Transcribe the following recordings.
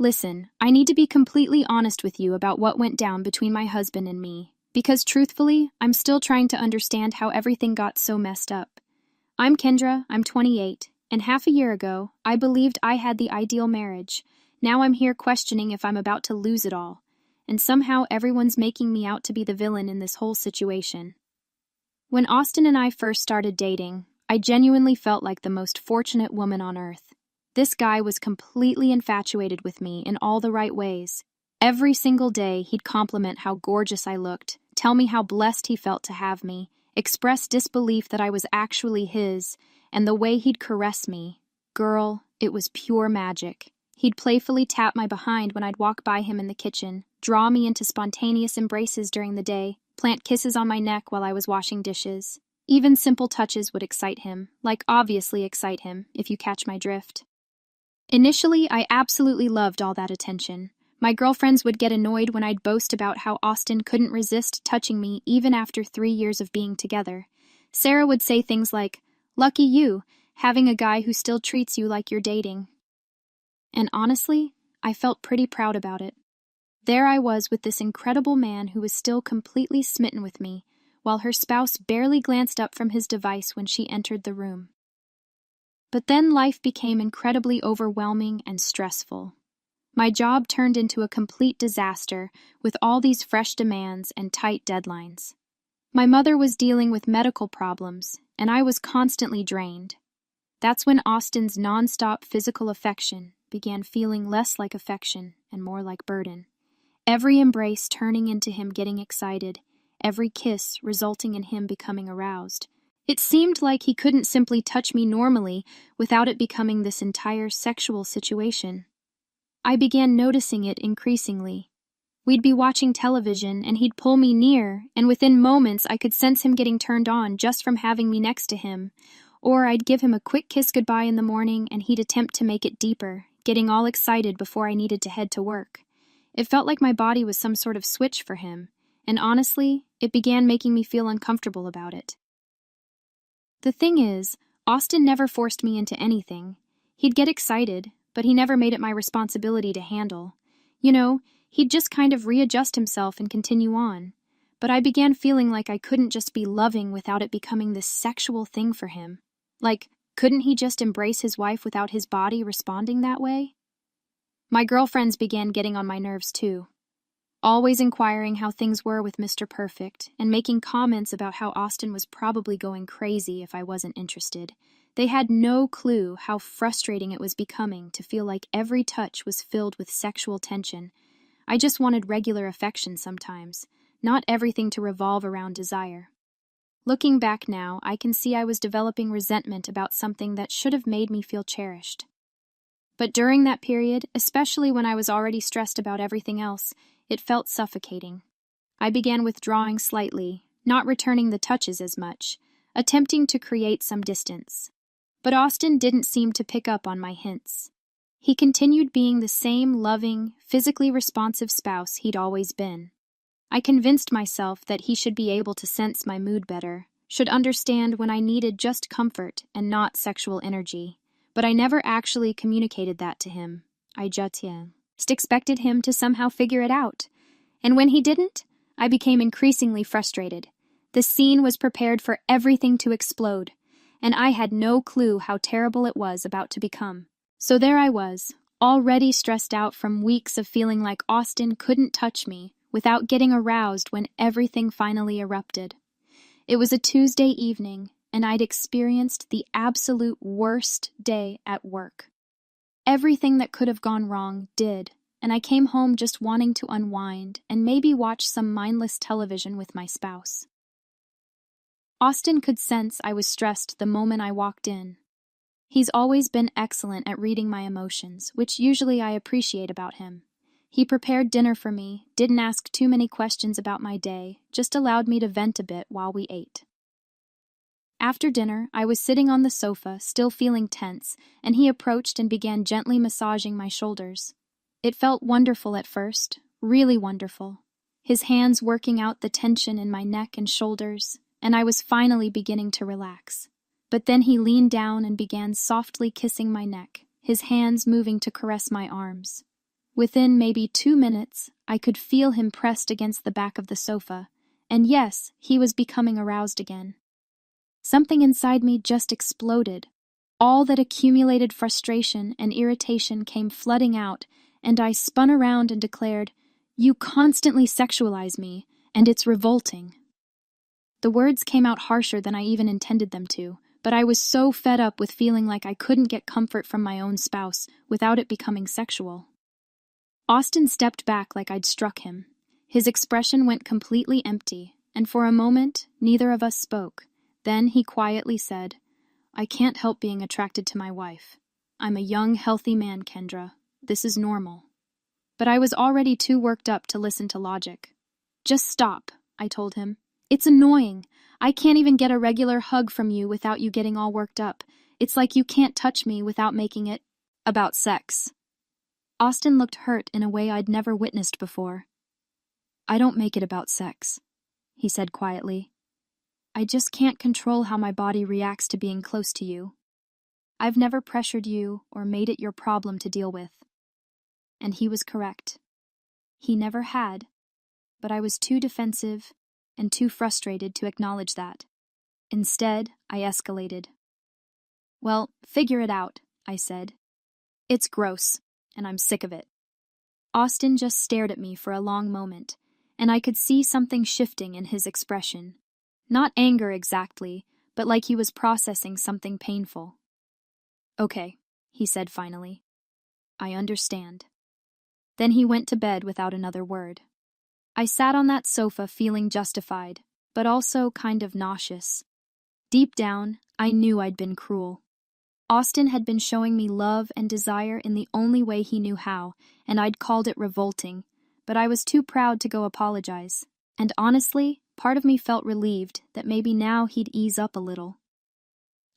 Listen, I need to be completely honest with you about what went down between my husband and me, because truthfully, I'm still trying to understand how everything got so messed up. I'm Kendra, I'm 28, and half a year ago, I believed I had the ideal marriage. Now I'm here questioning if I'm about to lose it all, and somehow everyone's making me out to be the villain in this whole situation. When Austin and I first started dating, I genuinely felt like the most fortunate woman on earth. This guy was completely infatuated with me in all the right ways. Every single day, he'd compliment how gorgeous I looked, tell me how blessed he felt to have me, express disbelief that I was actually his, and the way he'd caress me. Girl, it was pure magic. He'd playfully tap my behind when I'd walk by him in the kitchen, draw me into spontaneous embraces during the day, plant kisses on my neck while I was washing dishes. Even simple touches would excite him, like obviously excite him, if you catch my drift. Initially, I absolutely loved all that attention. My girlfriends would get annoyed when I'd boast about how Austin couldn't resist touching me even after 3 years of being together. Sarah would say things like, "Lucky you, having a guy who still treats you like you're dating." And honestly, I felt pretty proud about it. There I was with this incredible man who was still completely smitten with me, while her spouse barely glanced up from his device when she entered the room. But then life became incredibly overwhelming and stressful. My job turned into a complete disaster with all these fresh demands and tight deadlines. My mother was dealing with medical problems, and I was constantly drained. That's when Austin's nonstop physical affection began feeling less like affection and more like burden. Every embrace turning into him getting excited, every kiss resulting in him becoming aroused. It seemed like he couldn't simply touch me normally without it becoming this entire sexual situation. I began noticing it increasingly. We'd be watching television and he'd pull me near, and within moments I could sense him getting turned on just from having me next to him. Or I'd give him a quick kiss goodbye in the morning and he'd attempt to make it deeper, getting all excited before I needed to head to work. It felt like my body was some sort of switch for him, and honestly, it began making me feel uncomfortable about it. The thing is, Austin never forced me into anything. He'd get excited, but he never made it my responsibility to handle. He'd just kind of readjust himself and continue on. But I began feeling like I couldn't just be loving without it becoming this sexual thing for him. Like, couldn't he just embrace his wife without his body responding that way? My girlfriends began getting on my nerves too. Always inquiring how things were with Mr. Perfect, and making comments about how Austin was probably going crazy if I wasn't interested. They had no clue how frustrating it was becoming to feel like every touch was filled with sexual tension. I just wanted regular affection sometimes, not everything to revolve around desire. Looking back now, I can see I was developing resentment about something that should have made me feel cherished. But during that period, especially when I was already stressed about everything else, it felt suffocating. I began withdrawing slightly, not returning the touches as much, attempting to create some distance. But Austin didn't seem to pick up on my hints. He continued being the same loving, physically responsive spouse he'd always been. I convinced myself that he should be able to sense my mood better, should understand when I needed just comfort and not sexual energy. But I never actually communicated that to him. I just expected him to somehow figure it out. And when he didn't, I became increasingly frustrated. The scene was prepared for everything to explode, and I had no clue how terrible it was about to become. So there I was, already stressed out from weeks of feeling like Austin couldn't touch me without getting aroused when everything finally erupted. It was a Tuesday evening, and I'd experienced the absolute worst day at work. Everything that could have gone wrong did, and I came home just wanting to unwind and maybe watch some mindless television with my spouse. Austin could sense I was stressed the moment I walked in. He's always been excellent at reading my emotions, which usually I appreciate about him. He prepared dinner for me, didn't ask too many questions about my day, just allowed me to vent a bit while we ate. After dinner, I was sitting on the sofa, still feeling tense, and he approached and began gently massaging my shoulders. It felt wonderful at first, really wonderful. His hands working out the tension in my neck and shoulders, and I was finally beginning to relax. But then he leaned down and began softly kissing my neck, his hands moving to caress my arms. Within maybe 2 minutes, I could feel him pressed against the back of the sofa, and yes, he was becoming aroused again. Something inside me just exploded. All that accumulated frustration and irritation came flooding out, and I spun around and declared, "You constantly sexualize me, and it's revolting." The words came out harsher than I even intended them to, but I was so fed up with feeling like I couldn't get comfort from my own spouse without it becoming sexual. Austin stepped back like I'd struck him. His expression went completely empty, and for a moment, neither of us spoke. Then he quietly said, "I can't help being attracted to my wife. I'm a young, healthy man, Kendra. This is normal." But I was already too worked up to listen to logic. "Just stop," I told him. "It's annoying. I can't even get a regular hug from you without you getting all worked up. It's like you can't touch me without making it about sex." Austin looked hurt in a way I'd never witnessed before. "I don't make it about sex," he said quietly. "I just can't control how my body reacts to being close to you. I've never pressured you or made it your problem to deal with." And he was correct. He never had, but I was too defensive and too frustrated to acknowledge that. Instead, I escalated. "Well, figure it out," I said. "It's gross, and I'm sick of it." Austin just stared at me for a long moment, and I could see something shifting in his expression. Not anger exactly, but like he was processing something painful. "Okay," he said finally. "I understand." Then he went to bed without another word. I sat on that sofa feeling justified, but also kind of nauseous. Deep down, I knew I'd been cruel. Austin had been showing me love and desire in the only way he knew how, and I'd called it revolting, but I was too proud to go apologize. And honestly, part of me felt relieved that maybe now he'd ease up a little.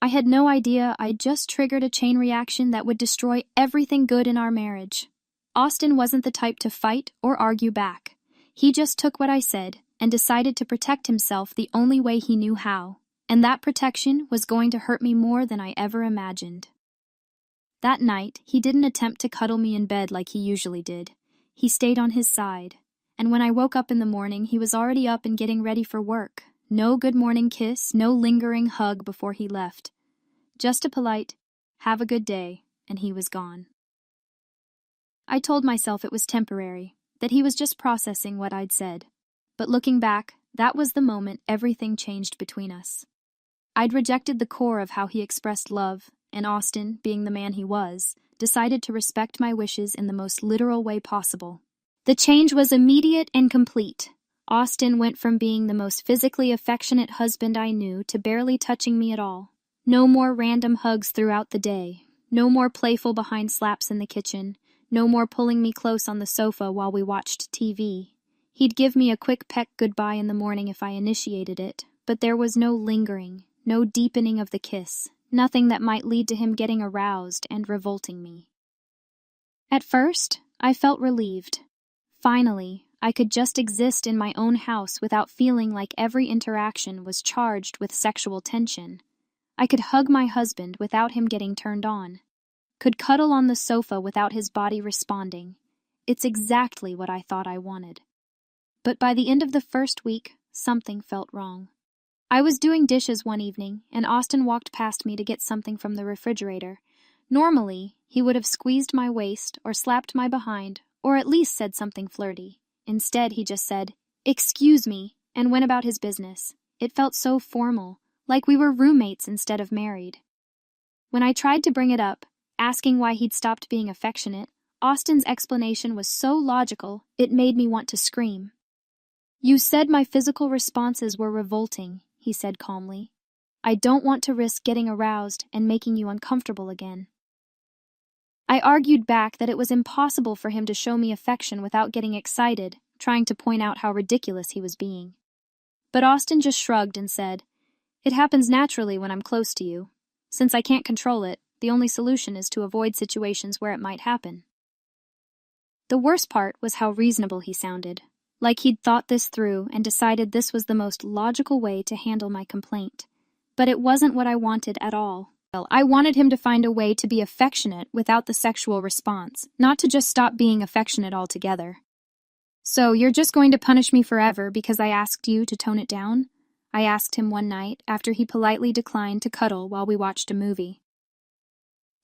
I had no idea I'd just triggered a chain reaction that would destroy everything good in our marriage. Austin wasn't the type to fight or argue back. He just took what I said and decided to protect himself the only way he knew how, and that protection was going to hurt me more than I ever imagined. That night, he didn't attempt to cuddle me in bed like he usually did. He stayed on his side, and when I woke up in the morning, he was already up and getting ready for work. No good morning kiss, no lingering hug before he left. Just a polite, "Have a good day," and he was gone. I told myself it was temporary, that he was just processing what I'd said. But looking back, that was the moment everything changed between us. I'd rejected the core of how he expressed love, and Austin, being the man he was, decided to respect my wishes in the most literal way possible. The change was immediate and complete. Austin went from being the most physically affectionate husband I knew to barely touching me at all. No more random hugs throughout the day. No more playful behind slaps in the kitchen. No more pulling me close on the sofa while we watched TV. He'd give me a quick peck goodbye in the morning if I initiated it, but there was no lingering, no deepening of the kiss, nothing that might lead to him getting aroused and revolting me. At first, I felt relieved. Finally, I could just exist in my own house without feeling like every interaction was charged with sexual tension. I could hug my husband without him getting turned on. Could cuddle on the sofa without his body responding. It's exactly what I thought I wanted. But by the end of the first week, something felt wrong. I was doing dishes one evening, and Austin walked past me to get something from the refrigerator. Normally, he would have squeezed my waist or slapped my behind, or at least said something flirty. Instead, he just said, "Excuse me," and went about his business. It felt so formal, like we were roommates instead of married. When I tried to bring it up, asking why he'd stopped being affectionate, Austin's explanation was so logical, it made me want to scream. "You said my physical responses were revolting," he said calmly. "I don't want to risk getting aroused and making you uncomfortable again." I argued back that it was impossible for him to show me affection without getting excited, trying to point out how ridiculous he was being. But Austin just shrugged and said, "It happens naturally when I'm close to you. Since I can't control it, the only solution is to avoid situations where it might happen." The worst part was how reasonable he sounded, like he'd thought this through and decided this was the most logical way to handle my complaint. But it wasn't what I wanted at all. I wanted him to find a way to be affectionate without the sexual response, not to just stop being affectionate altogether. "So you're just going to punish me forever because I asked you to tone it down?" I asked him one night after he politely declined to cuddle while we watched a movie.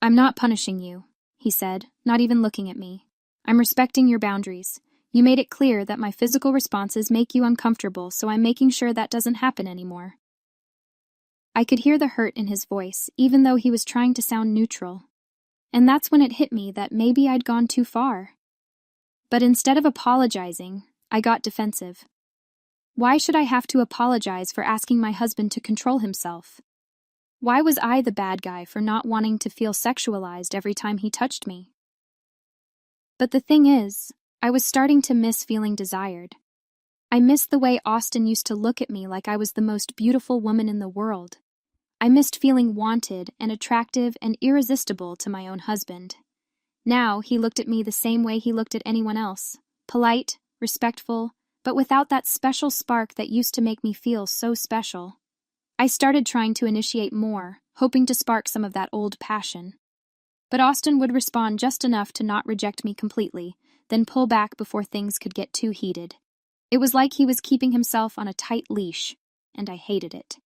"I'm not punishing you," he said, not even looking at me. "I'm respecting your boundaries. You made it clear that my physical responses make you uncomfortable, so I'm making sure that doesn't happen anymore." I could hear the hurt in his voice, even though he was trying to sound neutral. And that's when it hit me that maybe I'd gone too far. But instead of apologizing, I got defensive. Why should I have to apologize for asking my husband to control himself? Why was I the bad guy for not wanting to feel sexualized every time he touched me? But the thing is, I was starting to miss feeling desired. I missed the way Austin used to look at me like I was the most beautiful woman in the world. I missed feeling wanted and attractive and irresistible to my own husband. Now he looked at me the same way he looked at anyone else, polite, respectful, but without that special spark that used to make me feel so special. I started trying to initiate more, hoping to spark some of that old passion. But Austin would respond just enough to not reject me completely, then pull back before things could get too heated. It was like he was keeping himself on a tight leash, and I hated it.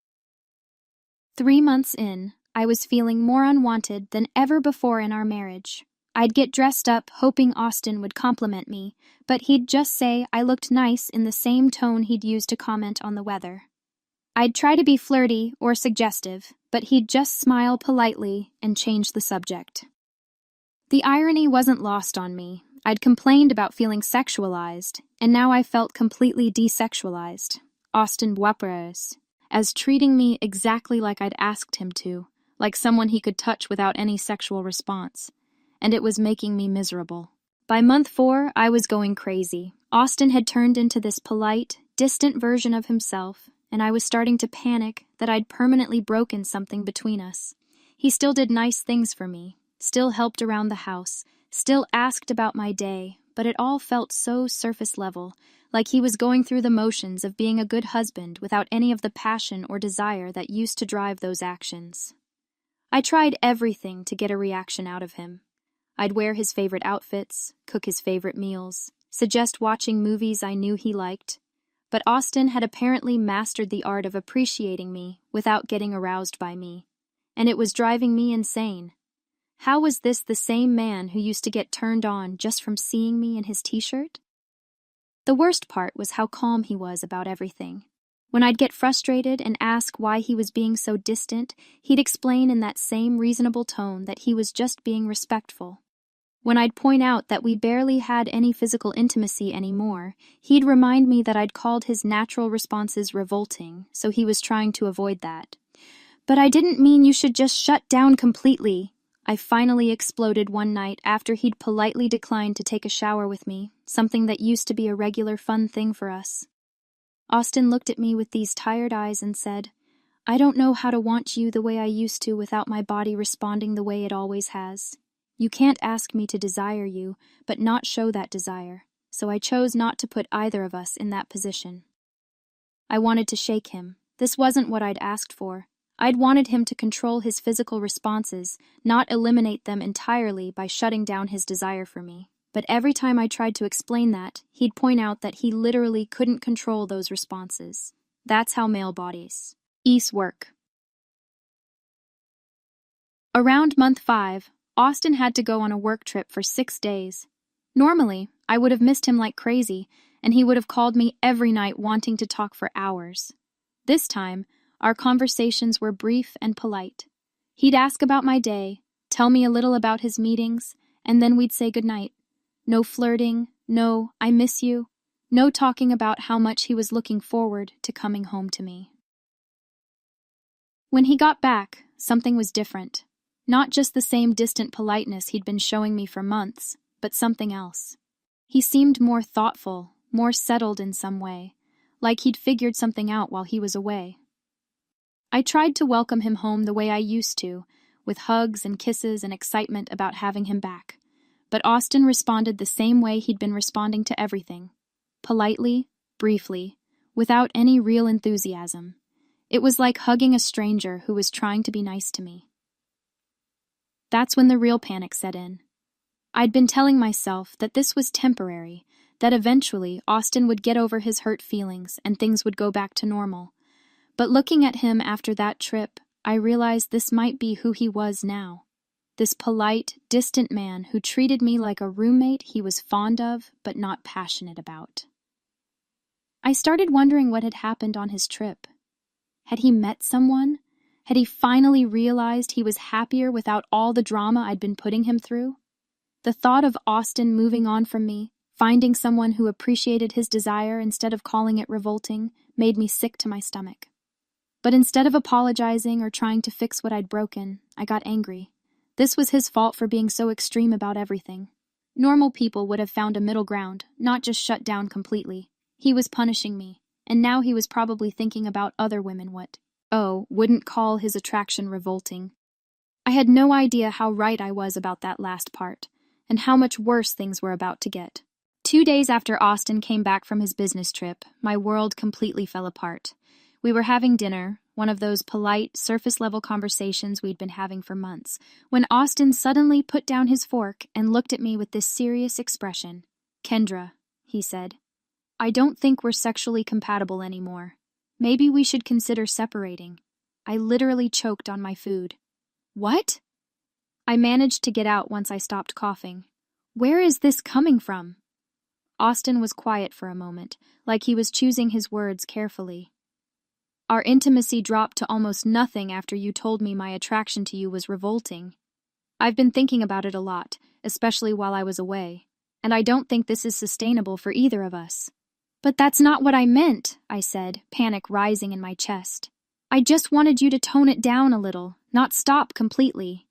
3 months in, I was feeling more unwanted than ever before in our marriage. I'd get dressed up hoping Austin would compliment me, but he'd just say I looked nice in the same tone he'd used to comment on the weather. I'd try to be flirty or suggestive, but he'd just smile politely and change the subject. The irony wasn't lost on me. I'd complained about feeling sexualized, and now I felt completely desexualized. Austin Boipereuse, as treating me exactly like I'd asked him to, like someone he could touch without any sexual response. And it was making me miserable. By month 4, I was going crazy. Austin had turned into this polite, distant version of himself, and I was starting to panic that I'd permanently broken something between us. He still did nice things for me, still helped around the house, still asked about my day, but it all felt so surface level, like he was going through the motions of being a good husband without any of the passion or desire that used to drive those actions. I tried everything to get a reaction out of him. I'd wear his favorite outfits, cook his favorite meals, suggest watching movies I knew he liked. But Austin had apparently mastered the art of appreciating me without getting aroused by me, and it was driving me insane. How was this the same man who used to get turned on just from seeing me in his t-shirt? The worst part was how calm he was about everything. When I'd get frustrated and ask why he was being so distant, he'd explain in that same reasonable tone that he was just being respectful. When I'd point out that we barely had any physical intimacy anymore, he'd remind me that I'd called his natural responses revolting, so he was trying to avoid that. "But I didn't mean you should just shut down completely," I finally exploded one night after he'd politely declined to take a shower with me, something that used to be a regular fun thing for us. Austin looked at me with these tired eyes and said, "I don't know how to want you the way I used to without my body responding the way it always has. You can't ask me to desire you, but not show that desire, so I chose not to put either of us in that position." I wanted to shake him. This wasn't what I'd asked for. I'd wanted him to control his physical responses, not eliminate them entirely by shutting down his desire for me. But every time I tried to explain that, he'd point out that he literally couldn't control those responses. That's how male bodies work. Around month 5, Austin had to go on a work trip for 6 days. Normally, I would have missed him like crazy, and he would have called me every night wanting to talk for hours. This time, our conversations were brief and polite. He'd ask about my day, tell me a little about his meetings, and then we'd say goodnight. No flirting, no "I miss you," no talking about how much he was looking forward to coming home to me. When he got back, something was different. Not just the same distant politeness he'd been showing me for months, but something else. He seemed more thoughtful, more settled in some way, like he'd figured something out while he was away. I tried to welcome him home the way I used to, with hugs and kisses and excitement about having him back. But Austin responded the same way he'd been responding to everything. Politely, briefly, without any real enthusiasm. It was like hugging a stranger who was trying to be nice to me. That's when the real panic set in. I'd been telling myself that this was temporary, that eventually Austin would get over his hurt feelings and things would go back to normal. But looking at him after that trip, I realized this might be who he was now. This polite, distant man who treated me like a roommate he was fond of but not passionate about. I started wondering what had happened on his trip. Had he met someone? Had he finally realized he was happier without all the drama I'd been putting him through? The thought of Austin moving on from me, finding someone who appreciated his desire instead of calling it revolting, made me sick to my stomach. But instead of apologizing or trying to fix what I'd broken, I got angry. This was his fault for being so extreme about everything. Normal people would have found a middle ground, not just shut down completely. He was punishing me, and now he was probably thinking about other women wouldn't call his attraction revolting. I had no idea how right I was about that last part, and how much worse things were about to get. 2 days after Austin came back from his business trip, my world completely fell apart. We were having dinner, one of those polite, surface-level conversations we'd been having for months, when Austin suddenly put down his fork and looked at me with this serious expression. "Kendra," he said, "I don't think we're sexually compatible anymore. Maybe we should consider separating." I literally choked on my food. "What?" I managed to get out once I stopped coughing. "Where is this coming from?" Austin was quiet for a moment, like he was choosing his words carefully. "Our intimacy dropped to almost nothing after you told me my attraction to you was revolting. I've been thinking about it a lot, especially while I was away, and I don't think this is sustainable for either of us." "But that's not what I meant," I said, panic rising in my chest. "I just wanted you to tone it down a little, not stop completely."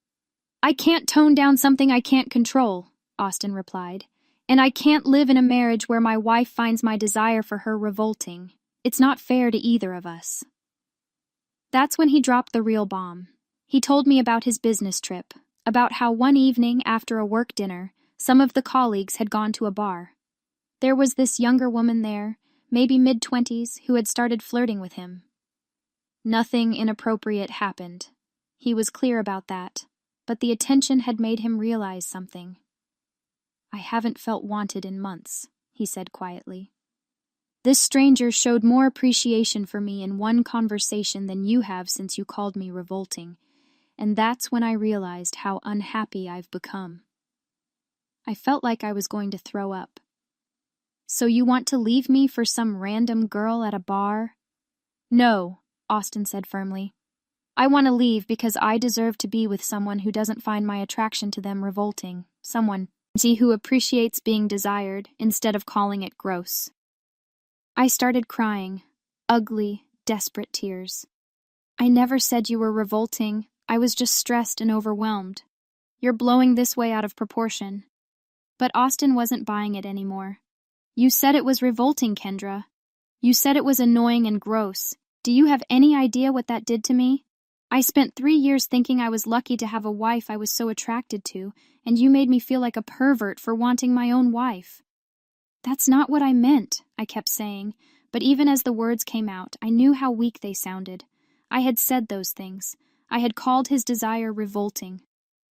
"I can't tone down something I can't control," Austin replied. "And I can't live in a marriage where my wife finds my desire for her revolting. It's not fair to either of us." That's when he dropped the real bomb. He told me about his business trip, about how one evening after a work dinner, some of the colleagues had gone to a bar. There was this younger woman there, maybe mid-20s, who had started flirting with him. Nothing inappropriate happened. He was clear about that, but the attention had made him realize something. "I haven't felt wanted in months," he said quietly. "This stranger showed more appreciation for me in one conversation than you have since you called me revolting, and that's when I realized how unhappy I've become." I felt like I was going to throw up. "So you want to leave me for some random girl at a bar?" "No," Austin said firmly. "I want to leave because I deserve to be with someone who doesn't find my attraction to them revolting, someone who appreciates being desired instead of calling it gross." I started crying, ugly, desperate tears. "I never said you were revolting. I was just stressed and overwhelmed. You're blowing this way out of proportion." But Austin wasn't buying it anymore. "You said it was revolting, Kendra. You said it was annoying and gross. Do you have any idea what that did to me? I spent 3 years thinking I was lucky to have a wife I was so attracted to, and you made me feel like a pervert for wanting my own wife." "That's not what I meant," I kept saying, but even as the words came out, I knew how weak they sounded. I had said those things. I had called his desire revolting.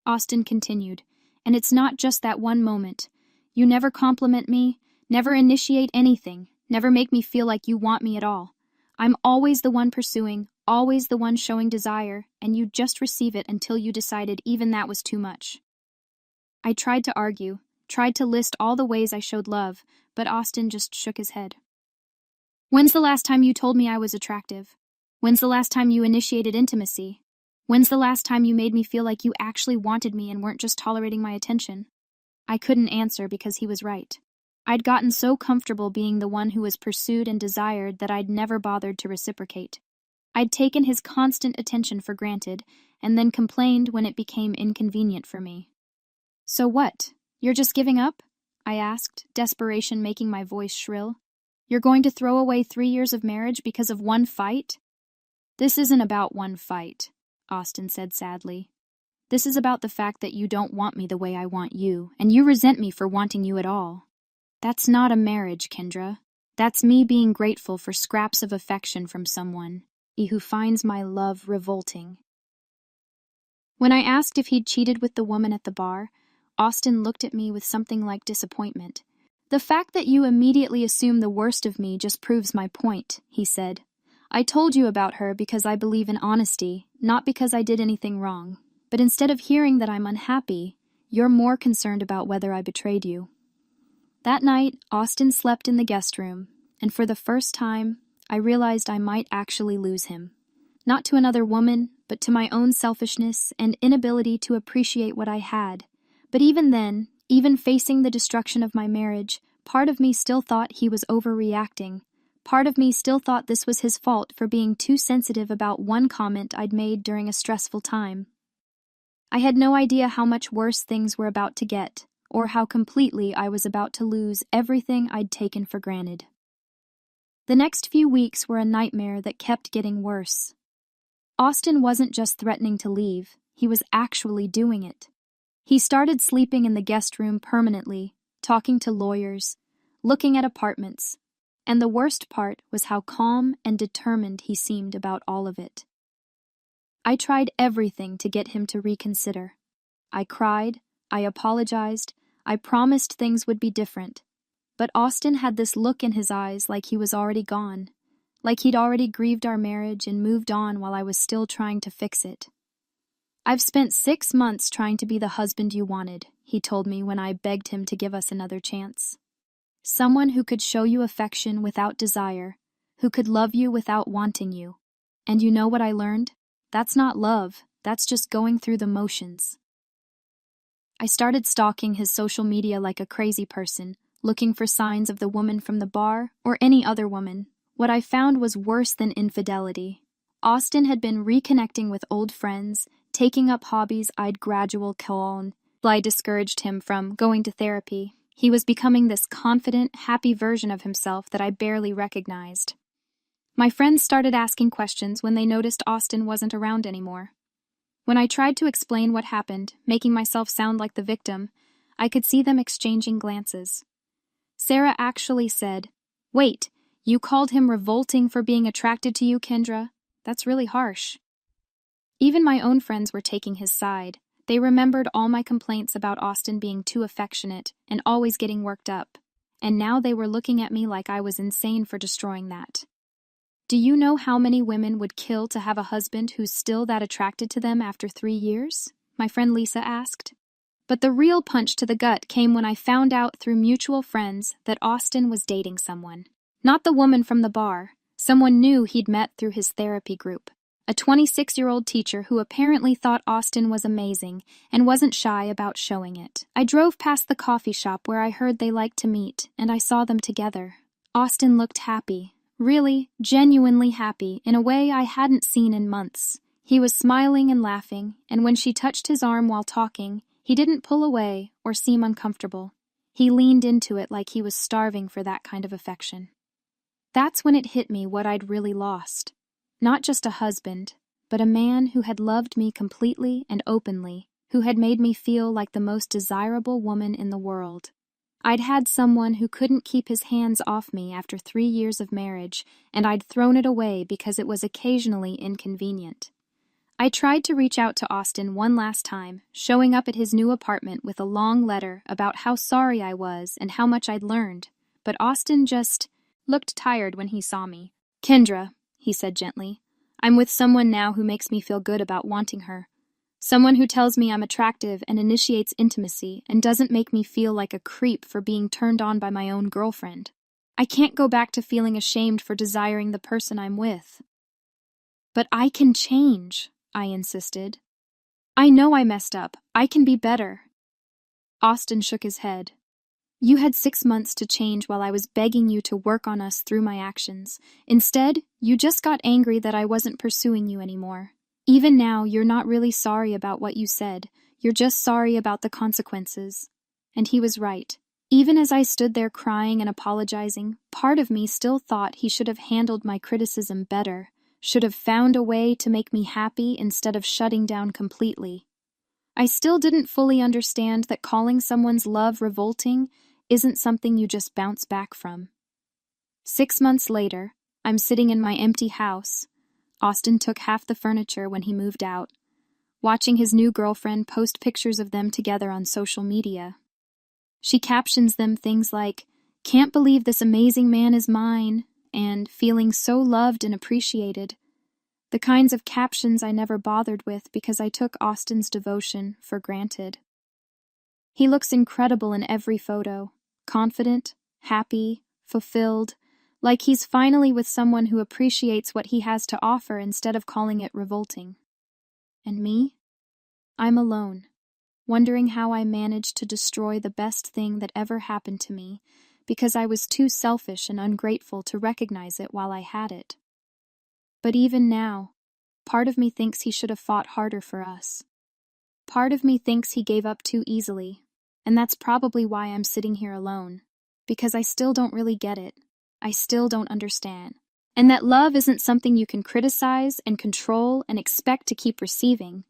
Austin continued, "And it's not just that one moment. You never compliment me, never initiate anything, never make me feel like you want me at all. I'm always the one pursuing, always the one showing desire, and you just receive it until you decided even that was too much." I tried to argue, tried to list all the ways I showed love, but Austin just shook his head. "When's the last time you told me I was attractive? When's the last time you initiated intimacy? When's the last time you made me feel like you actually wanted me and weren't just tolerating my attention?" I couldn't answer because he was right. I'd gotten so comfortable being the one who was pursued and desired that I'd never bothered to reciprocate. I'd taken his constant attention for granted, and then complained when it became inconvenient for me. "So what? You're just giving up?" I asked, desperation making my voice shrill. "You're going to throw away 3 years of marriage because of one fight?" "This isn't about one fight," Austin said sadly. "This is about the fact that you don't want me the way I want you, and you resent me for wanting you at all. That's not a marriage, Kendra. That's me being grateful for scraps of affection from someone who finds my love revolting." When I asked if he'd cheated with the woman at the bar, Austin looked at me with something like disappointment. "The fact that you immediately assume the worst of me just proves my point," he said. "I told you about her because I believe in honesty, not because I did anything wrong. But instead of hearing that I'm unhappy, you're more concerned about whether I betrayed you." That night, Austin slept in the guest room, and for the first time, I realized I might actually lose him. Not to another woman, but to my own selfishness and inability to appreciate what I had. But even then, even facing the destruction of my marriage, part of me still thought he was overreacting. Part of me still thought this was his fault for being too sensitive about one comment I'd made during a stressful time. I had no idea how much worse things were about to get, or how completely I was about to lose everything I'd taken for granted. The next few weeks were a nightmare that kept getting worse. Austin wasn't just threatening to leave, he was actually doing it. He started sleeping in the guest room permanently, talking to lawyers, looking at apartments, and the worst part was how calm and determined he seemed about all of it. I tried everything to get him to reconsider. I cried, I apologized, I promised things would be different. But Austin had this look in his eyes like he was already gone, like he'd already grieved our marriage and moved on while I was still trying to fix it. "I've spent 6 months trying to be the husband you wanted," he told me when I begged him to give us another chance. "Someone who could show you affection without desire, who could love you without wanting you. And you know what I learned? That's not love, that's just going through the motions." I started stalking his social media like a crazy person, looking for signs of the woman from the bar or any other woman. What I found was worse than infidelity. Austin had been reconnecting with old friends, taking up hobbies I'd gradually on. I discouraged him from going to therapy. He was becoming this confident, happy version of himself that I barely recognized. My friends started asking questions when they noticed Austin wasn't around anymore. When I tried to explain what happened, making myself sound like the victim, I could see them exchanging glances. Sarah actually said, "Wait, you called him revolting for being attracted to you, Kendra? That's really harsh." Even my own friends were taking his side. They remembered all my complaints about Austin being too affectionate and always getting worked up, and now they were looking at me like I was insane for destroying that. "Do you know how many women would kill to have a husband who's still that attracted to them after 3 years?" my friend Lisa asked. But the real punch to the gut came when I found out through mutual friends that Austin was dating someone. Not the woman from the bar, someone new he'd met through his therapy group. A 26-year-old teacher who apparently thought Austin was amazing and wasn't shy about showing it. I drove past the coffee shop where I heard they liked to meet, and I saw them together. Austin looked happy, really, genuinely happy, in a way I hadn't seen in months. He was smiling and laughing, and when she touched his arm while talking, he didn't pull away or seem uncomfortable. He leaned into it like he was starving for that kind of affection. That's when it hit me what I'd really lost. Not just a husband, but a man who had loved me completely and openly, who had made me feel like the most desirable woman in the world. I'd had someone who couldn't keep his hands off me after 3 years of marriage, and I'd thrown it away because it was occasionally inconvenient. I tried to reach out to Austin one last time, showing up at his new apartment with a long letter about how sorry I was and how much I'd learned, but Austin just looked tired when he saw me. "Kendra," he said gently, "I'm with someone now who makes me feel good about wanting her. Someone who tells me I'm attractive and initiates intimacy and doesn't make me feel like a creep for being turned on by my own girlfriend. I can't go back to feeling ashamed for desiring the person I'm with." "But I can change," I insisted. "I know I messed up. I can be better." Austin shook his head. "You had 6 months to change while I was begging you to work on us through my actions. Instead, you just got angry that I wasn't pursuing you anymore. Even now, you're not really sorry about what you said. You're just sorry about the consequences." And he was right. Even as I stood there crying and apologizing, part of me still thought he should have handled my criticism better, should have found a way to make me happy instead of shutting down completely. I still didn't fully understand that calling someone's love revolting isn't something you just bounce back from. 6 months later, I'm sitting in my empty house. Austin took half the furniture when he moved out. watching his new girlfriend post pictures of them together on social media. She captions them things like, "Can't believe this amazing man is mine," and "feeling so loved and appreciated." The kinds of captions I never bothered with because I took Austin's devotion for granted. He looks incredible in every photo, confident, happy, fulfilled, like he's finally with someone who appreciates what he has to offer instead of calling it revolting. And me? I'm alone, wondering how I managed to destroy the best thing that ever happened to me because I was too selfish and ungrateful to recognize it while I had it. But even now, part of me thinks he should have fought harder for us. Part of me thinks he gave up too easily, and that's probably why I'm sitting here alone, because I still don't really get it. I still don't understand. And that love isn't something you can criticize and control and expect to keep receiving.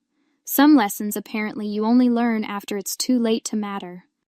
Some lessons, apparently, you only learn after it's too late to matter.